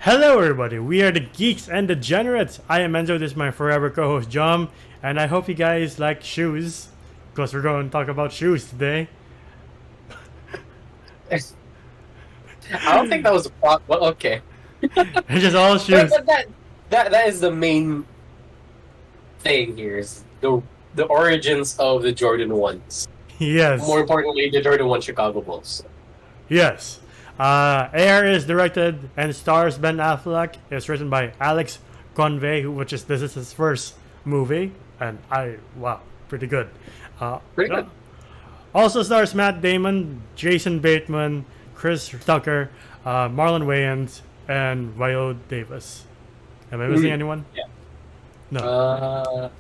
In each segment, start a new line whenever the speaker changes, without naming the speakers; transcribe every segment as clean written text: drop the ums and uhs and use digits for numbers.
Hello, everybody. We are the Geeks and Degenerates. I am Enzo. This is my forever co-host, John, and I hope you guys like shoes, because we're going to talk about shoes today.
I don't think that was a plot, but okay.
It's just all shoes.
But that is the main thing here is the origins of the Jordan 1s.
Yes.
More importantly, the Jordan 1 Chicago Bulls.
Yes. Air is directed and stars Ben Affleck. It's written by Alex Convey, this is his first movie, and pretty good.
Pretty good.
Also stars Matt Damon, Jason Bateman, Chris Tucker, Marlon Wayans, and Viola Davis. Am I missing anyone?
Yeah.
No.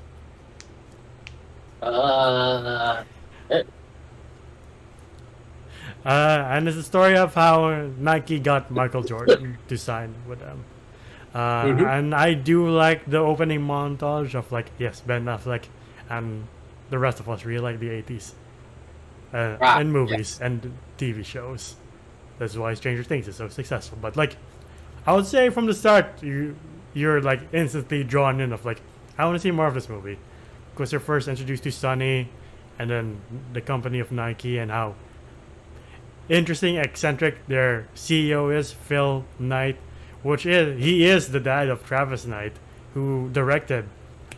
And it's the story of how Nike got Michael Jordan to sign with them. And I do like the opening montage of Ben Affleck and the rest of us really like the 80s. In movies and TV shows. That's why Stranger Things is so successful. But I would say from the start, you're instantly drawn in of I want to see more of this movie. Because you're first introduced to Sonny, and then the company of Nike, and how interesting, eccentric their CEO is, Phil Knight, he is the dad of Travis Knight, who directed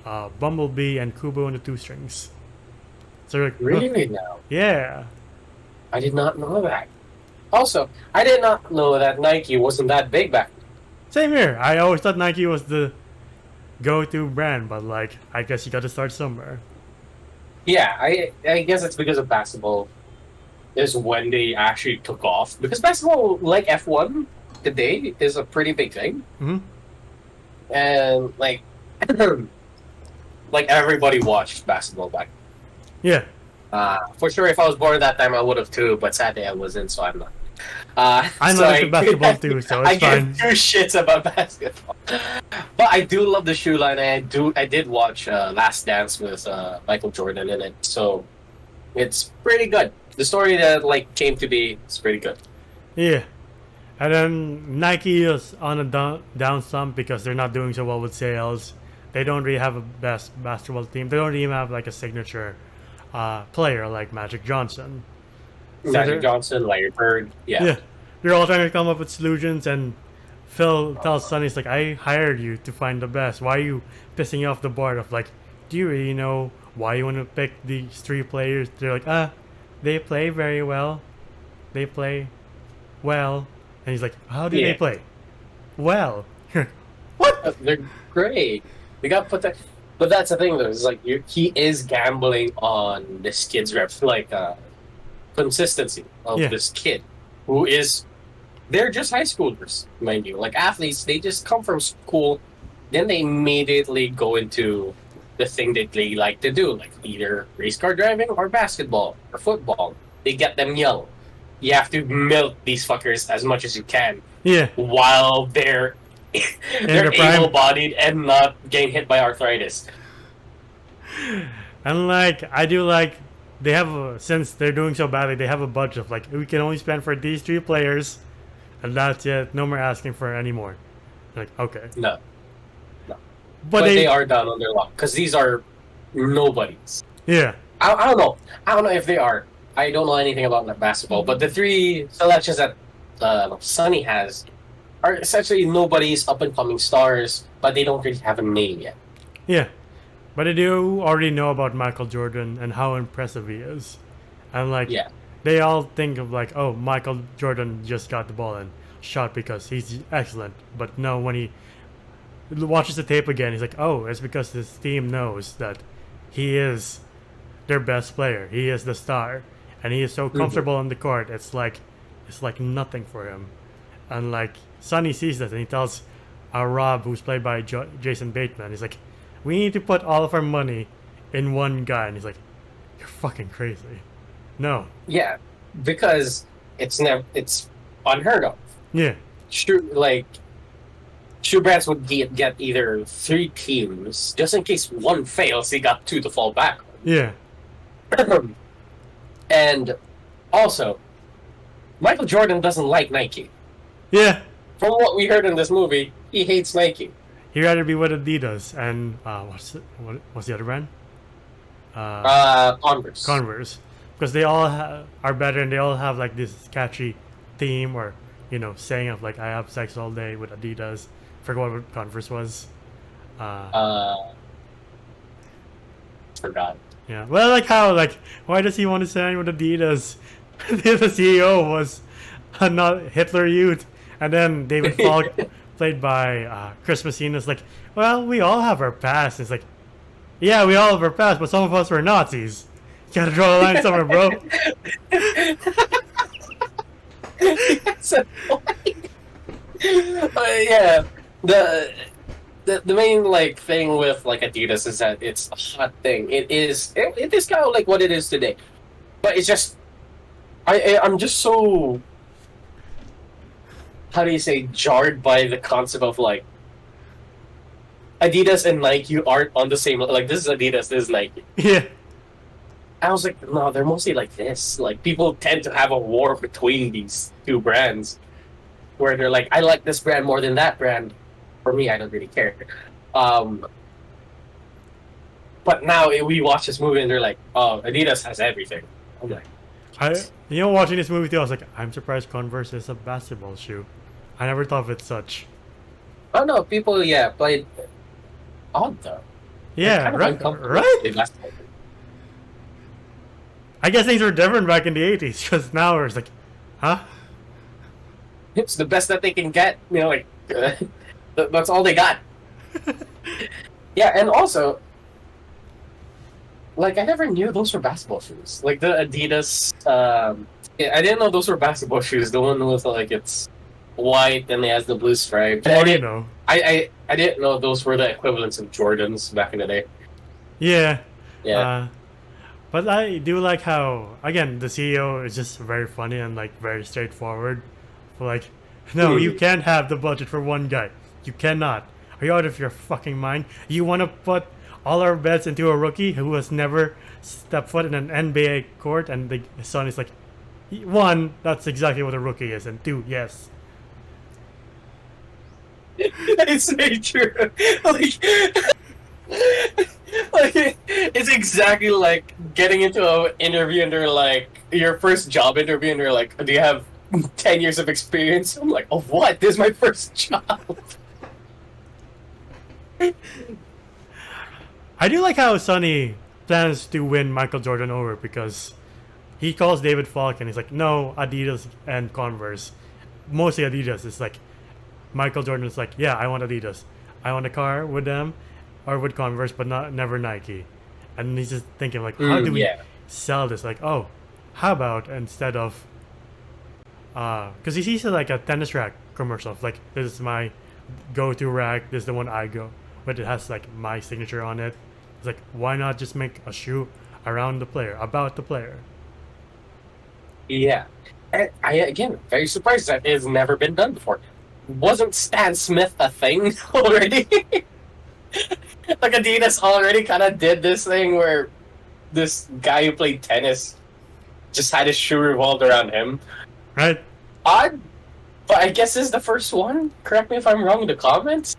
Bumblebee and Kubo and the Two Strings. So
Really now?
Yeah.
I did not know that. Also, I did not know that Nike wasn't that big back then.
Same here. I always thought Nike was the go-to brand, but I guess you got to start somewhere.
Yeah, I guess it's because of basketball is when they actually took off. Because basketball, like F1 today, is a pretty big thing.
Mm-hmm.
And everybody watched basketball back
then.
Yeah. For sure, if I was born at that time, I would have too. But sadly, I wasn't, so I'm not.
I'm
so
not into basketball too, so it's fine.
I give two shits about basketball. But I do love the shoe line. And I did watch Last Dance with Michael Jordan in it, so it's pretty good. The story that came to be is pretty good.
Yeah. And then Nike is on a down slump because they're not doing so well with sales. They don't really have a best basketball team. They don't even have a signature player like Magic Johnson.
Magic Johnson, Larry Bird, yeah.
They're all trying to come up with solutions, and Phil tells Sonny, I hired you to find the best. Why are you pissing off the board of do you really know why you want to pick these three players? They're they play very well. They play well. And he's how do they play? Well. What?
They're great. We got put that. But that's the thing, though. Is he is gambling on this kid's reps, consistency of this kid, who is. They're just high schoolers, mind you. Athletes, they just come from school, then they immediately go into the thing that they like to do, either race car driving or basketball or football. They get them young. You have to milk these fuckers as much as you can.
Yeah.
While they're able-bodied and not getting hit by arthritis.
And I do they have since they're doing so badly, they have a budget of we can only spend for these three players, and that's it. No more asking for any more. Okay.
No. But they are down on their luck because these are nobodies.
Yeah.
I don't know. I don't know if they are. I don't know anything about basketball, but the three selections that Sonny has are essentially nobody's up-and-coming stars, but they don't really have a name yet.
Yeah. But I do already know about Michael Jordan and how impressive he is. And they all think of oh, Michael Jordan just got the ball and shot because he's excellent. But no, when he watches the tape again, he's oh, it's because his team knows that he is their best player. He is the star. And he is so comfortable on the court, it's nothing for him. And Sonny sees that and he tells Rob, who's played by Jason Bateman, he's we need to put all of our money in one guy. And he's you're fucking crazy. No.
Yeah, because it's unheard of.
Yeah.
Shoe brands would get either three teams, just in case one fails, they got two to fall back on.
Yeah.
And also, Michael Jordan doesn't like Nike.
Yeah.
from what we heard in this movie, he hates Nike.
He'd rather be with Adidas and what's the other brand?
Converse.
Converse, because they all are better and they all have like this catchy theme or saying of like I have sex all day with Adidas. Forgot what Converse was.
Forgot.
Yeah, well, like how why does he want to sign with Adidas? The CEO was not Hitler Youth, and then David Falk, played by Chris Messina, is like, well, we all have our past. It's like, yeah, we all have our past, but some of us were Nazis. You gotta draw a line somewhere, bro.
Yeah, the main like thing with like Adidas is that it's a hot thing. It is kind of like what it is today, but it's just I'm just so, how do you say, jarred by the concept of like Adidas and Nike aren't on the same, like this is Adidas, this is Nike.
Yeah.
I was like, no, they're mostly like this. Like people tend to have a war between these two brands, where they're like, I like this brand more than that brand. For me, I don't really care. But now we watch this movie and they're like, oh, Adidas has everything. I'm like,
watching this movie too, I was like, I'm surprised Converse is a basketball shoe. I never thought of it such.
oh no, people, played odd though.
Yeah, right. I guess things were different back in the 80s, because now it's like, huh?
It's the best that they can get, like, that's all they got. Yeah, and also, like, I never knew those were basketball shoes. Like, the Adidas, I didn't know those were basketball shoes. The one with, like, it's white and it has the blue stripe.
Oh,
I didn't know those were the equivalents of Jordans back in the day.
Yeah.
Yeah.
But I do like how, again, the CEO is just very funny and like very straightforward. Like, no, you can't have the budget for one guy. You cannot. Are you out of your fucking mind? You want to put all our bets into a rookie who has never stepped foot in an NBA court? And the son is like, one, that's exactly what a rookie is, and two, yes.
It's very true. Like, it's exactly like getting into an interview and they're like, your first job interview, and they're like, do you have 10 years of experience? I'm like, oh, what? This is my first job.
I do like how Sonny plans to win Michael Jordan over, because he calls David Falk and he's like, no, Adidas and Converse. Mostly Adidas. It's like, Michael Jordan is like, yeah, I want Adidas. I want a car with them or with Converse, but never Nike. And he's just thinking like, how do we sell this? Like, oh, how about instead of, because he sees like a tennis rack commercial of like, this is my go-to rack, this is the one I go, but it has like my signature on it. It's like, why not just make a shoe around the player, about the player?
Yeah. And I, again, very surprised that it has never been done before. Wasn't Stan Smith a thing already? Like, Adidas already kind of did this thing where this guy who played tennis just had his shoe revolved around him.
Right.
Odd, but I guess this is the first one. Correct me if I'm wrong in the comments.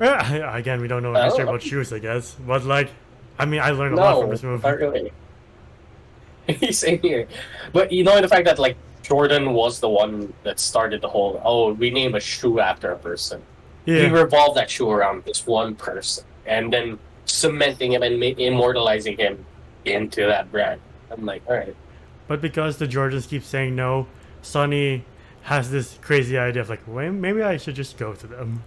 Yeah, again, we don't know history about shoes, I guess. But, like, I mean, I learned a lot from this movie.
Not really. Same here. But you know the fact that, like, Jordan was the one that started the whole, oh, we name a shoe after a person.
Yeah.
He revolved that shoe around this one person. And then cementing him and immortalizing him into that brand. I'm like, alright.
But because the Jordans keep saying no, Sonny has this crazy idea of like, well, maybe I should just go to them.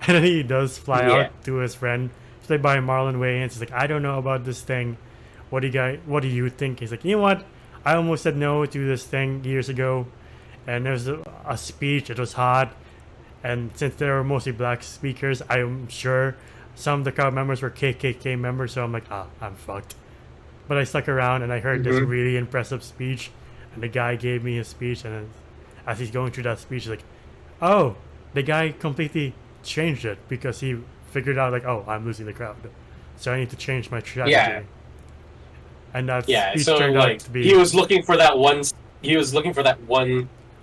And then he does fly out to his friend, played by Marlon Wayans. He's like, I don't know about this thing. What do you think? He's like, you know what? I almost said no to this thing years ago. And there was a speech. It was hot. And since there were mostly black speakers, I'm sure some of the crowd members were KKK members. So I'm like, I'm fucked. But I stuck around and I heard this really impressive speech. And the guy gave me his speech. And as he's going through that speech, he's like, oh, the guy completely changed it because he figured out like, oh, I'm losing the crowd. So I need to change my strategy.
Yeah.
And that speech
so
turned
like
out to be...
he was looking for that one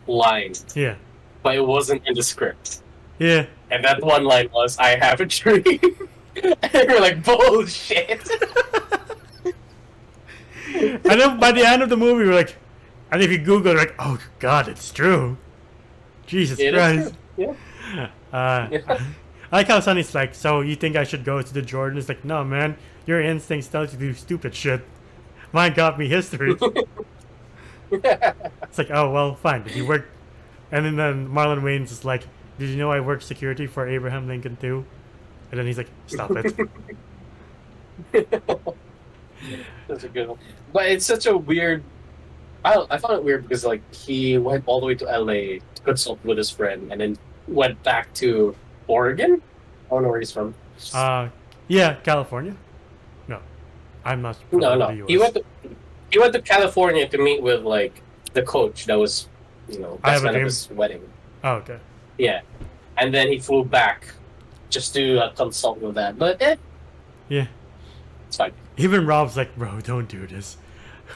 line.
Yeah.
but it wasn't in the script.
Yeah.
And that one line was, "I have a dream." And we're like, bullshit.
And then by the end of the movie, we're like, and if you Google, like, oh god, it's true. Jesus Christ.
Yeah.
I like how Sonny's like, so you think I should go to the Jordan? It's like, no, man, your instincts tell you to do stupid shit. Mine got me history. It's like, oh, well, fine. Did you work? And then Marlon Wayne's just like, did you know I worked security for Abraham Lincoln too? And then he's like, stop it.
That's a good one. But it's such a weird. I found it weird because like he went all the way to LA to consult with his friend, and then went back to Oregon. I don't know where he's from.
Yeah, California. No, I'm not.
No.
The US.
He went to California to meet with like the coach that was, best man of his wedding.
Oh, okay.
Yeah, and then he flew back just to consult with that. But
yeah,
it's fine.
Even Rob's like, bro, don't do this.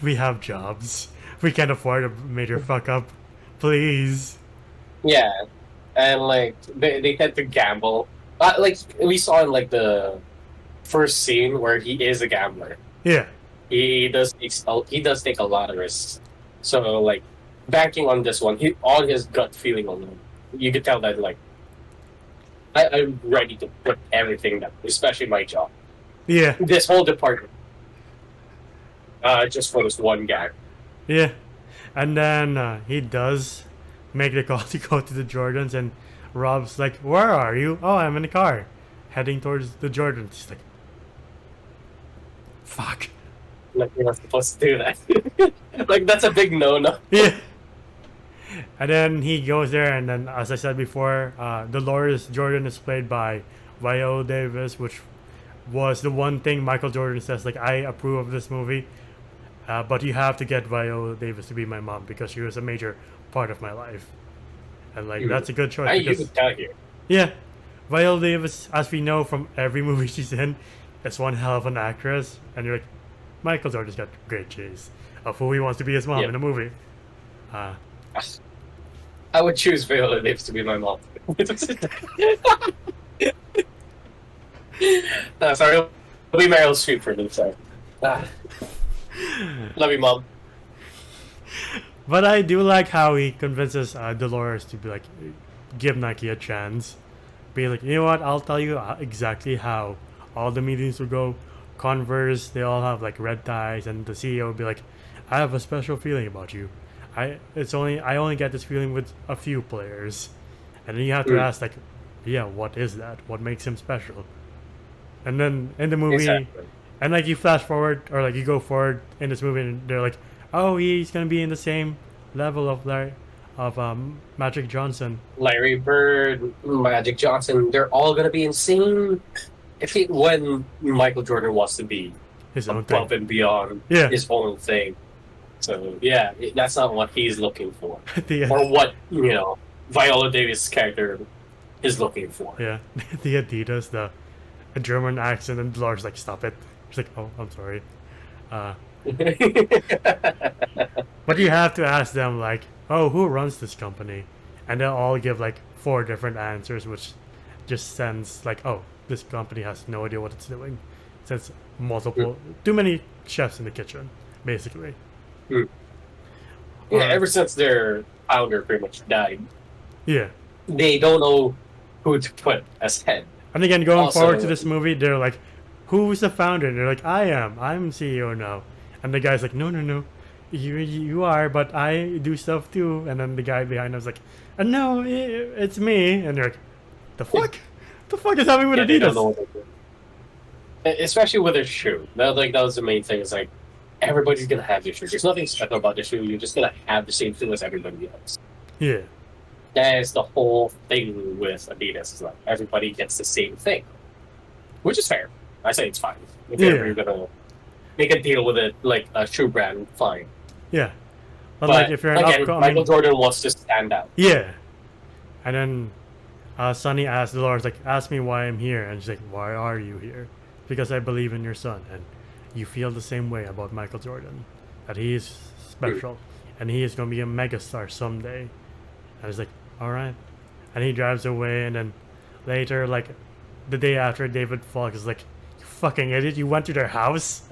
We have jobs. We can't afford a major fuck up. Please.
Yeah, and like they tend to gamble. Like we saw in like the first scene where he is a gambler.
Yeah.
He does take a lot of risks. So like banking on this one, on his gut feeling alone, you could tell that like I'm ready to put everything down, especially my job.
Yeah.
This whole department. Just for this one guy.
Yeah. And then he does make the call to go to the Jordans, and Rob's like, where are you? Oh, I'm in the car. Heading towards the Jordans. He's like, fuck.
Like, you're not supposed to do that. Like, that's a big no-no.
Yeah. And then he goes there, and then, as I said before, Dolores Jordan is played by Viola Davis, which was the one thing Michael Jordan says, like, I approve of this movie, but you have to get Viola Davis to be my mom because she was a major part of my life. And, like, that's a good choice.
You can tell here.
Yeah. Viola Davis, as we know from every movie she's in, is one hell of an actress. And you're like, Michael Jordan's got great chase of who he wants to be his mom in a movie.
I would choose Viola Davis to be my mom. No, sorry. It'll be Meryl Streep for me, sorry. Love you, Mom.
But I do like how he convinces Dolores to be like, give Nike a chance. Be like, you know what, I'll tell you exactly how all the meetings will go. Converse, they all have like red ties, and the CEO will be like, I have a special feeling about you. I only get this feeling with a few players. And then you have to ask like, yeah, what is that? What makes him special? And then in the movie,
Exactly.
and like you flash forward or like you go forward in this movie, and they're like, oh, he's gonna be in the same level of Magic Johnson.
Larry Bird, Magic Johnson, they're all gonna be insane. When Michael Jordan wants to be
His own
above
thing.
and beyond his own thing. So yeah, that's not what he's looking for, or what Viola Davis' character is looking for.
Yeah, the Adidas, the German accent, and Dolores like, stop it. She's like, oh, I'm sorry. But you have to ask them like, oh, who runs this company? And they'll all give like 4 different answers, which just sends like, oh, this company has no idea what it's doing. Since too many chefs in the kitchen, basically.
Yeah, ever since their founder pretty much died.
Yeah.
They don't know who to put as head.
And again, going forward to this movie, they're like, who's the founder? And they're like, I'm CEO now. And the guy's like, no, you are, but I do stuff too. And then the guy behind him's like, no, it's me. And they're like, the fuck? The fuck is happening with Adidas?
They don't know what they're doing. Especially with their shoe. That was the main thing. It's like, everybody's gonna have their shoe. There's nothing special about the shoe. You're just gonna have the same shoe as everybody else.
Yeah.
That is the whole thing with Adidas. Is like everybody gets the same thing, which is fair. I say it's fine. If you're gonna make a deal with it, like a shoe brand, fine.
Yeah. But like if you're an upcoming...
Michael Jordan wants to stand out.
Yeah. And then Sonny asks Dolores, like, ask me why I'm here. And she's like, why are you here? Because I believe in your son. And you feel the same way about Michael Jordan. That he is special. And he is going to be a megastar someday. And it's like, all right. And he drives away, and then later, like the day after, David Falk is like, you fucking idiot, you went to their house?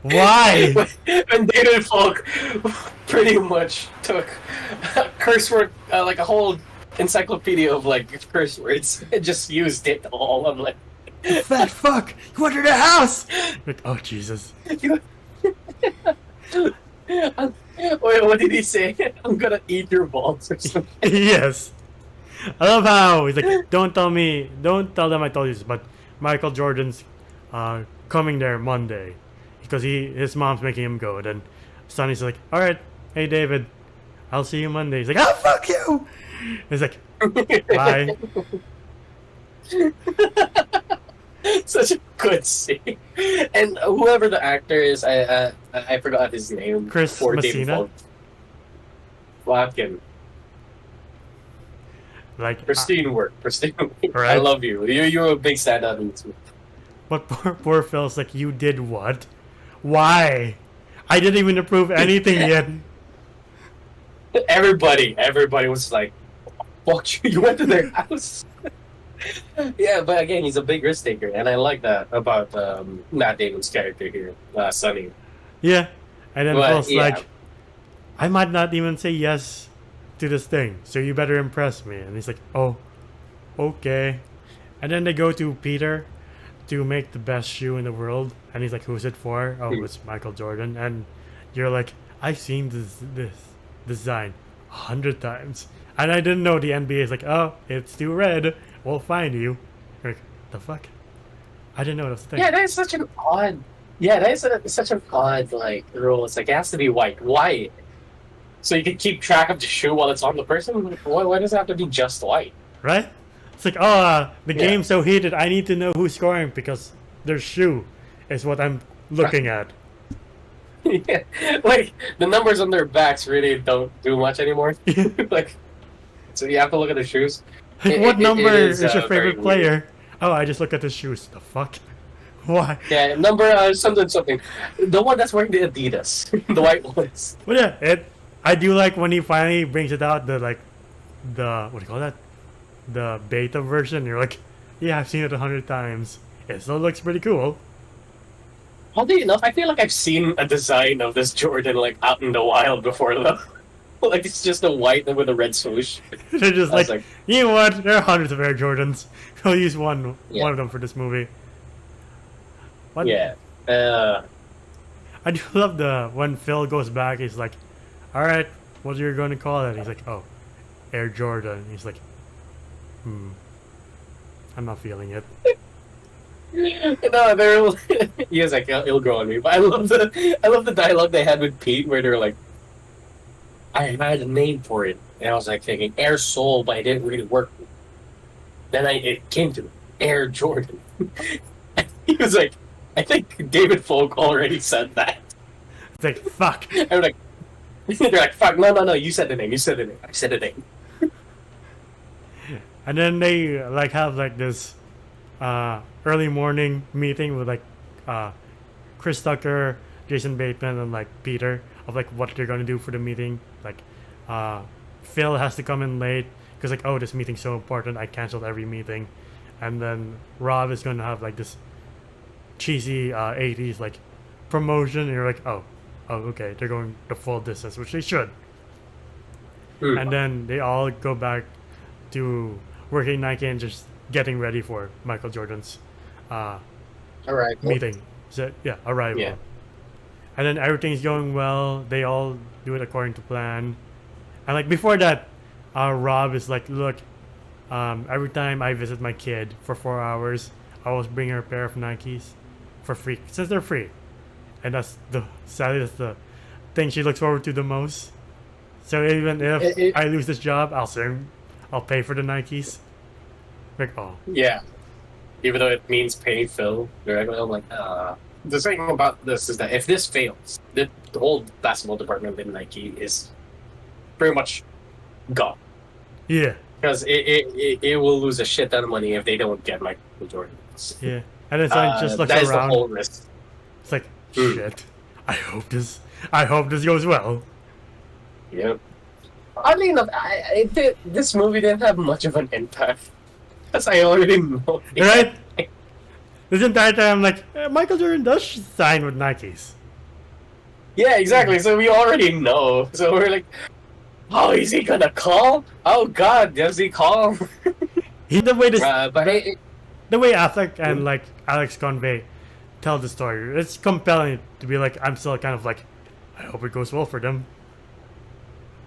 Why?
When David Falk pretty much took a curse word, like a whole encyclopedia of like curse words, and just used it all. I'm like,
Fat fuck, you went to their house? Like, oh Jesus.
Wait, what did he say? I'm gonna eat your balls or something.
Yes. I love how he's like, don't tell them I told you this, but Michael Jordan's coming there Monday because his mom's making him go. Then Sonny's like, all right, hey David, I'll see you Monday. He's like, oh fuck you. He's like, bye.
Such a good scene. And whoever the actor is, I forgot his name.
Chris Messina.
Fucking
like
pristine work.
Right?
I love you. You're a big standout in this movie.
But poor Phil's like, you did what? Why? I didn't even approve anything yet.
Everybody was like, "Fuck you! You went to their house." Yeah, but again, he's a big risk taker, and I like that about Matt Damon's character here, Sonny.
Yeah, and then
But,
Phil's
yeah.
like, I might not even say yes to this thing, so you better impress me. And he's like, oh, okay. And then they go to Peter to make the best shoe in the world, and he's like, who's it for? Oh, it's Michael Jordan. And you're like, I've seen this design 100 times, and I didn't know the NBA is like, oh, it's too red, we'll find you. You're like, the fuck? I didn't know that was the thing.
Yeah, that is such an odd. Yeah, that is such an odd like rule. It's like it has to be white. Why? So you can keep track of the shoe while it's on the person. Why does it have to be just white?
Right? It's like, oh, the game's so heated, I need to know who's scoring because their shoe is what I'm looking at.
Yeah, like the numbers on their backs really don't do much anymore. Like, so you have to look at the shoes.
Like, what number is your
very
favorite player?
weird.
Oh, I just look at the shoes. The fuck? Why?
Yeah, number something. The one that's wearing the Adidas, the white ones.
But yeah, I do like when he finally brings it out. The what do you call that? The beta version. You're like, yeah, I've seen it 100 times. It still looks pretty cool.
Oddly enough, I feel like I've seen a design of this Jordan like out in the wild before though. Like it's just a white with a red swoosh.
They're just
I was
like, you know what? There are hundreds of Air Jordans. I'll use one of them for this movie. What?
Yeah.
I do love when Phil goes back, he's like, alright, what are you going to call it? He's like, oh, Air Jordan. He's like, I'm not feeling it.
No, they're he was like, it'll grow on me. But I love the dialogue they had with Pete where they're like, I had a name for it. And I was like thinking Air Soul, but it didn't really work. Then it came to me, Air Jordan. He was like, I think David Falk already said that.
It's like, fuck.
I'm like, they're like, fuck, no, you said the name, I said the name.
And then they like have like this early morning meeting with like Chris Tucker, Jason Bateman, and like Peter of like what they're gonna do for the meeting. Like Phil has to come in late because like, oh, this meeting's so important, I canceled every meeting. And then Rob is gonna have like this cheesy 80s like promotion, and you're like, oh okay, they're going the full distance, which they should. And then they all go back to working Nike and just getting ready for Michael Jordan's meeting. So, yeah, arrival.
Yeah.
And then everything's going well. They all do it according to plan. And like before that, Rob is like, look, every time I visit my kid for 4 hours, I always bring her a pair of Nikes for free, since they're free. And sadly that's the thing she looks forward to the most. So even if I lose this job, I'll pay for the Nikes. Like, oh.
Yeah. Even though it means paying Phil directly, I'm like, the thing about this is that if this fails, the whole basketball department in Nike is pretty much gone.
Yeah.
Because it will lose a shit ton of money if they don't get Michael Jordan.
Yeah. And then so just looks
that is
around.
The whole risk.
It's like, shit. I hope this goes well.
Yep. Oddly enough, this movie didn't have much of an impact. As I already know.
Right? This entire time, I'm like, Michael Jordan does sign with Nikes.
Yeah, exactly. So we already know. So we're like, oh, is he gonna call? Oh God, does he call?
The way this,
the
way Affleck and like Alex Convey tell the story, it's compelling to be like, I'm still kind of like, I hope it goes well for them.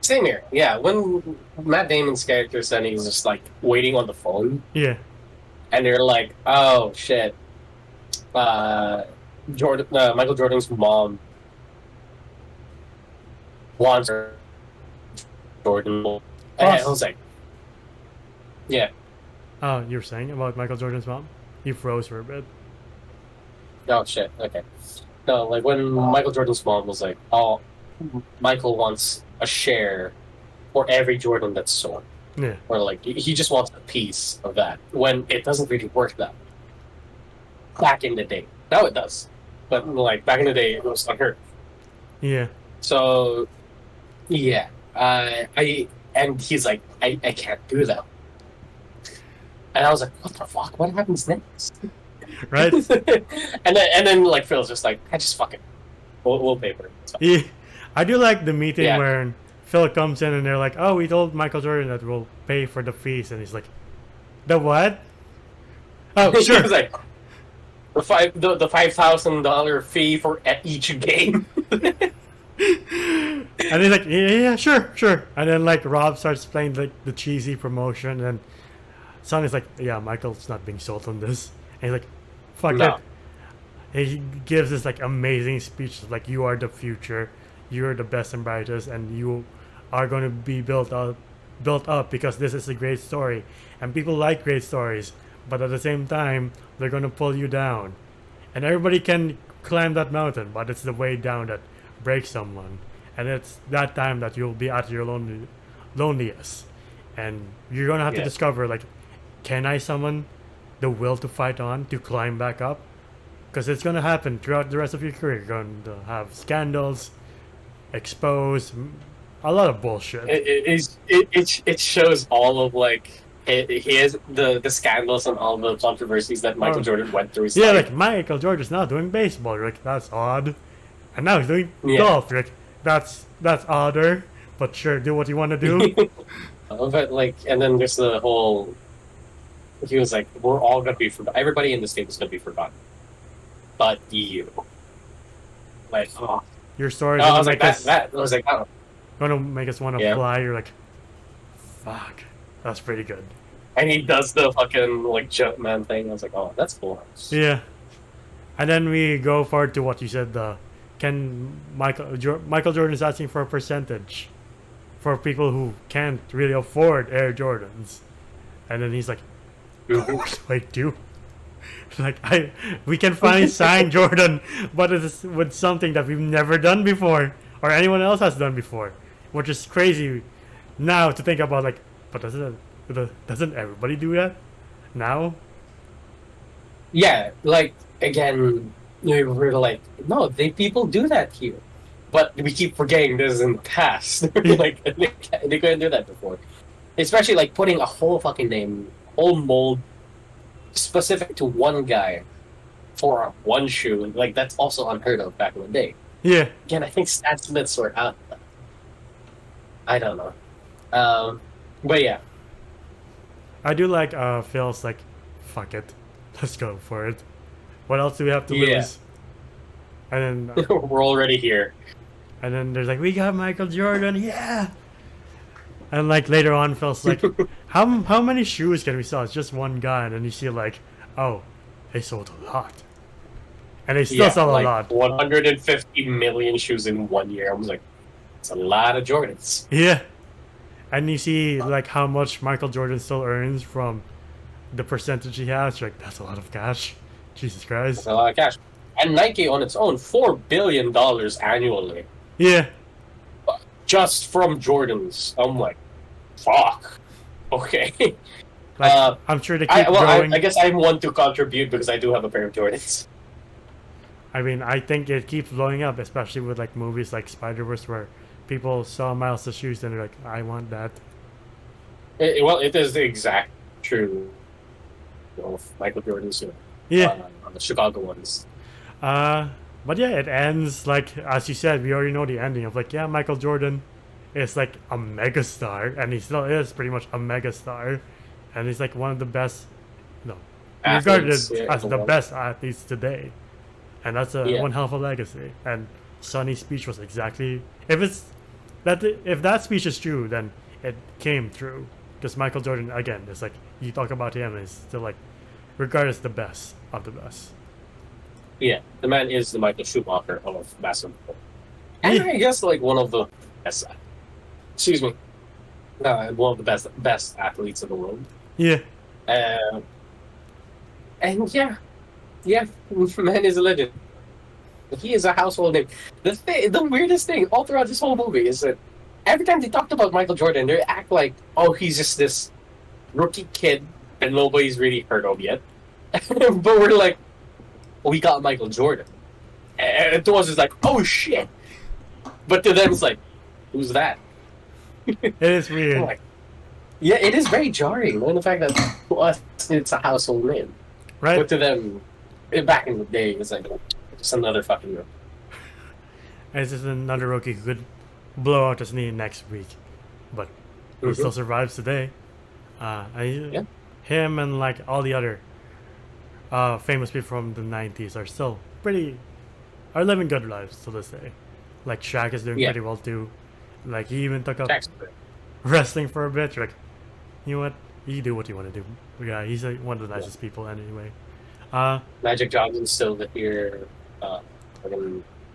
Same here. Yeah, when Matt Damon's character said he's just like waiting on the phone.
Yeah.
And they're like, oh shit. Michael Jordan's mom wants her Jordan. And I was like, yeah.
Oh, you were saying about Michael Jordan's mom? You froze for a bit.
Oh shit. Okay. No, like when Michael Jordan's mom was like, oh, Michael wants a share for every Jordan that's sold.
Yeah.
Or like he just wants a piece of that when it doesn't really work that way. Back in the day. Now it does. But like back in the day it was unheard.
Yeah.
So yeah. And he's like, I can't do that. And I was like, what the fuck? What happens next?
Right?
and then like Phil's just like, I just fucking we'll pay for it.
Yeah. I do like the meeting where Phil comes in and they're like, oh, we told Michael Jordan that we'll pay for the fees, and he's like, the what? Oh, sure.
He was like, the $5,000 fee for at each game.
And he's like, yeah, sure. And then like Rob starts playing like the cheesy promotion, and Sonny's like, yeah, Michael's not being sold on this. And he's like, fuck it. And he gives this like amazing speech like, you are the future, you're the best and brightest, and you are going to be built up because this is a great story, and people like great stories, but at the same time they're going to pull you down, and everybody can climb that mountain, but it's the way down that breaks someone, and it's that time that you'll be at your loneliest, and you're going to have to discover like, can I summon the will to fight on, to climb back up? Because it's going to happen throughout the rest of your career. You're going to have scandals, expose a lot of bullshit.
It shows all of like his the scandals and all the controversies that Michael Jordan went through.
Yeah, like Michael Jordan's now doing baseball, Rick. That's odd. And now he's doing golf, Rick. That's odder. But sure, do what you want to do.
But like, and then there's the whole. He was like, "We're all gonna be forgotten. Everybody in the state is gonna be forgotten, but you." Like, oh.
Your story.
I was like, that. I was like, oh.
Gonna make us want to fly. You're like, fuck, that's pretty good.
And he does the fucking like Jumpman thing. I was like, oh, that's cool.
Yeah. And then we go forward to what you said. Can Michael Jordan is asking for a percentage for people who can't really afford Air Jordans, and then he's like, wait, do. Like we can finally sign Jordan, but it's with something that we've never done before, or anyone else has done before, which is crazy now to think about. Like, but doesn't everybody do that now?
Yeah, like again, we're like, no, people do that here, but we keep forgetting this is in the past. Like they couldn't do that before, especially like putting a whole fucking name, whole mold specific to one guy for one shoe. Like that's also unheard of back in the day.
Yeah.
Again, I think Stan Smith sort out. I don't know. But yeah.
I do like Phil's like, fuck it, let's go for it. What else do we have to lose? And then
we're already here.
And then there's like, we got Michael Jordan, yeah. And like later on, Phil's like, how many shoes can we sell? It's just one guy, and then you see like, oh, they sold a lot, and they still sell
like
a lot.
150 million shoes in 1 year. I was like, it's a lot of Jordans.
Yeah, and you see like how much Michael Jordan still earns from the percentage he has. You're like, that's a lot of cash. Jesus Christ.
That's a lot of cash. And Nike on its own, $4 billion annually.
Yeah.
Just from Jordans. I'm like, fuck. Okay.
Like, I'm sure they keep growing.
I guess I'm one to contribute because I do have a pair of Jordans.
I mean, I think it keeps blowing up, especially with like movies like Spider-Verse, where people saw Miles' shoes and they're like, I want that.
Well, it is the exact true of Michael Jordan's
Yeah.
on the Chicago ones.
But yeah, it ends like as you said. We already know the ending of like, yeah, Michael Jordan is like a megastar, and he still is pretty much a megastar, and he's like one of the best, no, regarded
Athletes, yeah,
as the best athletes today, and that's one hell of a legacy. And Sonny's speech was exactly if that speech is true, then it came true because Michael Jordan again is like you talk about him, and he's still like regarded as the best of the best.
Yeah, the man is the Michael Schumacher of basketball. And I guess like one of the best, excuse me, one of the best athletes in the world.
Yeah.
And yeah, man is a legend. He is a household name. The weirdest thing all throughout this whole movie is that every time they talked about Michael Jordan, they act like, oh, he's just this rookie kid that nobody's really heard of yet. But we're like, we got Michael Jordan. And to us, it's like, oh shit. But to them, it's like, who's that?
It is weird.
Like, yeah, it is very jarring. And the fact that to us, it's a household name.
Right.
But to them, back in the day, it's like, just another fucking rookie.
It's just another rookie who could blow out his knee next week. But he still survives today. Him and like all the other famous people from the 90s are living good lives to this day. Like Shaq is doing pretty well too. Like he even took up wrestling for a bit. You're like, you know what? You do what you want to do. Yeah, he's like one of the nicest people anyway.
Magic Johnson's still here.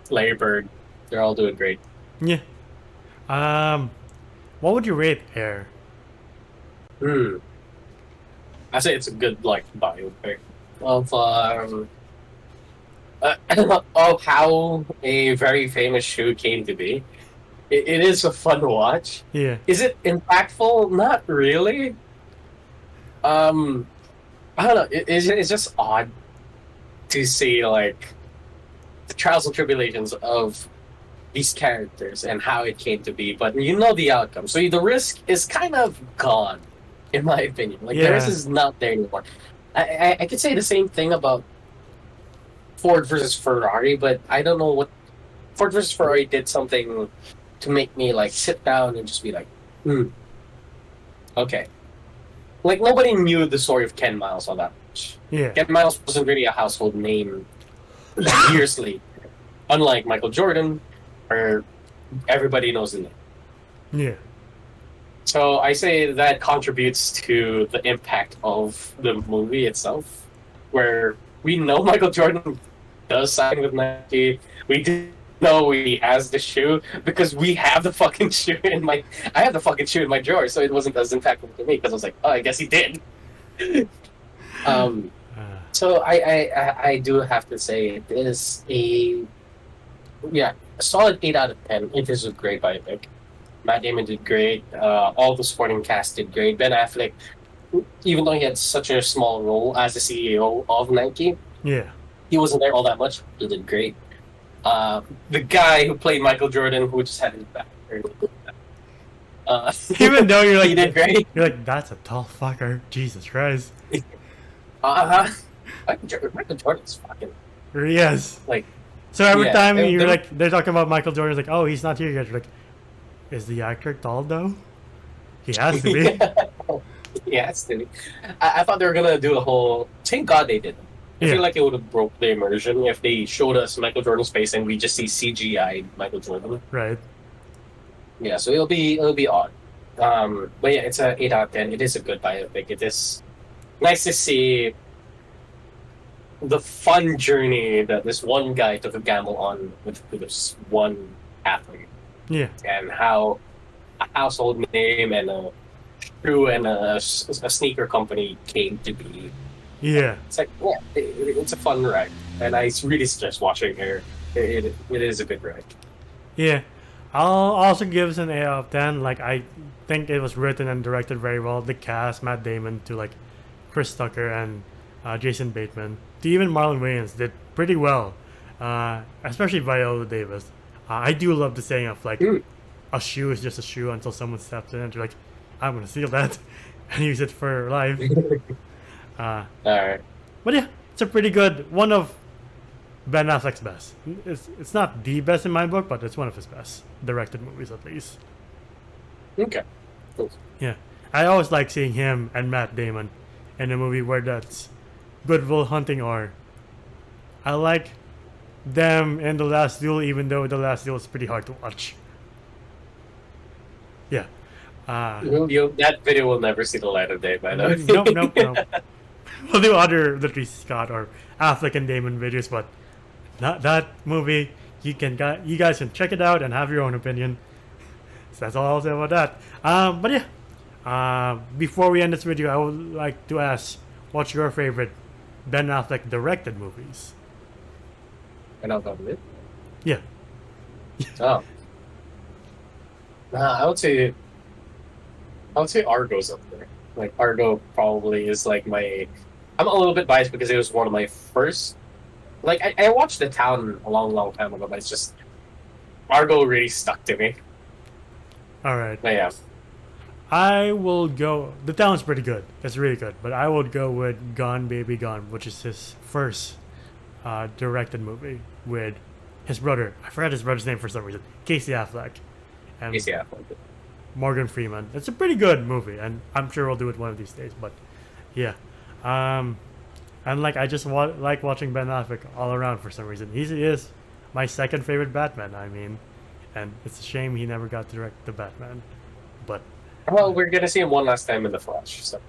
Larry Bird, they're all doing great.
Yeah. What would you rate Air?
I say it's a good like biopic of of how a very famous shoe came to be. It is a fun watch.
Yeah.
Is it impactful? Not really. I don't know. It's just odd to see like the trials and tribulations of these characters and how it came to be, but you know the outcome. So the risk is kind of gone, in my opinion. Like the risk is not there anymore. I could say the same thing about Ford versus Ferrari, but I don't know what Ford versus Ferrari did something to make me like sit down and just be like, okay. Like nobody knew the story of Ken Miles all that much.
Yeah.
Ken Miles wasn't really a household name years later. Unlike Michael Jordan, where everybody knows the name.
Yeah.
So I say that contributes to the impact of the movie itself, where we know Michael Jordan does sign with Nike. We do know he has the shoe because we have the fucking shoe in my. I have the fucking shoe in my drawer, so it wasn't as impactful to me because I was like, oh, I guess he did. So I do have to say it is a solid 8 out of 10. It is a great biopic. Matt Damon did great. All the supporting cast did great. Ben Affleck, even though he had such a small role as the CEO of Nike, he wasn't there all that much. He did great. The guy who played Michael Jordan, who just had his back.
Even though you're like,
he did great.
You're like, that's a tall fucker. Jesus Christ.
Michael Jordan's fucking.
Yes.
Like.
So every time you're like, they're talking about Michael Jordan, like, oh, he's not here yet. You're like, is the actor tall though? He has to be.
He has to be. I thought they were gonna do a whole. Thank God they didn't. I feel like it would have broke the immersion if they showed us Michael Jordan's face and we just see CGI Michael Jordan.
Right.
Yeah, so it'll be odd. But yeah, it's a 8 out of 10. It is a good biopic. It is nice to see the fun journey that this one guy took a gamble on with this one athlete.
Yeah.
And how a household name and a shoe and a sneaker company came to be.
Yeah.
It's like, it's a fun ride. And I really suggest watching here. It is a good ride.
Yeah. I'll also give this an 8 out of 10. Like, I think it was written and directed very well. The cast, Matt Damon to like Chris Tucker and Jason Bateman to even Marlon Wayans did pretty well. Especially Viola Davis. I do love the saying of like, a shoe is just a shoe until someone steps in and you're like, I'm gonna steal that and use it for life.
Alright.
But yeah, it's a pretty good one of Ben Affleck's best. It's not the best in my book, but it's one of his best directed movies at least.
Okay. Cool.
Yeah, I always like seeing him and Matt Damon in a movie where that's Good Will Hunting, or I like them in The Last Duel, even though The Last Duel is pretty hard to watch. Yeah.
That video will never see the light of day, by the way.
No. We'll do other Ridley Scott or Affleck and Damon videos, but not that movie. You guys can check it out and have your own opinion. So that's all I'll say about that. But yeah, before we end this video, I would like to ask, what's your favorite Ben Affleck directed movies?
And I'll go with it.
Yeah.
Oh. I would say Argo's up there. Like Argo probably is like my. I'm a little bit biased because it was one of my first. Like I watched The Town a long time ago, but it's just Argo really stuck to me.
All right.
But yeah.
I will go. The Town's pretty good. It's really good, but I would go with Gone Baby Gone, which is his first directed movie with his brother. I forgot his brother's name for some reason. Casey Affleck. And
Casey Affleck.
Morgan Freeman. It's a pretty good movie, and I'm sure we'll do it one of these days. But yeah, and like I just like watching Ben Affleck all around for some reason. He is my second favorite Batman. I mean, and it's a shame he never got to direct the Batman. But
well, we're gonna see him one last time in the Flash. So.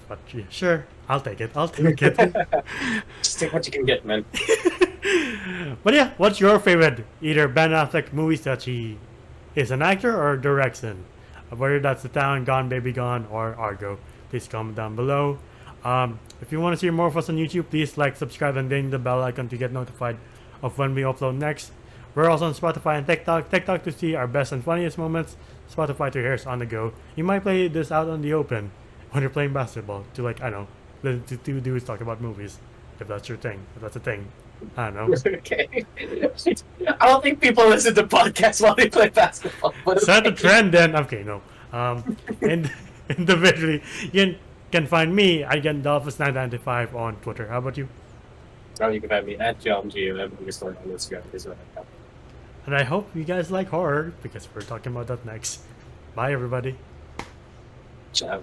But yeah, sure, I'll take it.
Just take what you can get, man.
But yeah, what's your favorite either Ben Affleck movies that he is an actor or directs in? Whether that's The Town, Gone Baby Gone, or Argo, please comment down below. If you want to see more of us on YouTube, please like, subscribe, and ding the bell icon to get notified of when we upload next. We're also on Spotify and TikTok. TikTok to see our best and funniest moments. Spotify to hear us on the go. You might play this out on the open when you're playing basketball to, like, I don't know, listen to two dudes talk about movies. If that's your thing. If that's a thing. I don't know.
Okay. I don't think people listen to podcasts while they play basketball. But
Set the trend then. Okay, no. Individually, you can find me, I get Dolphus995 on Twitter. How about you?
Oh, you can find me at JomGM on Instagram. Is what I have.
And I hope you guys like horror, because we're talking about that next. Bye, everybody.
Ciao.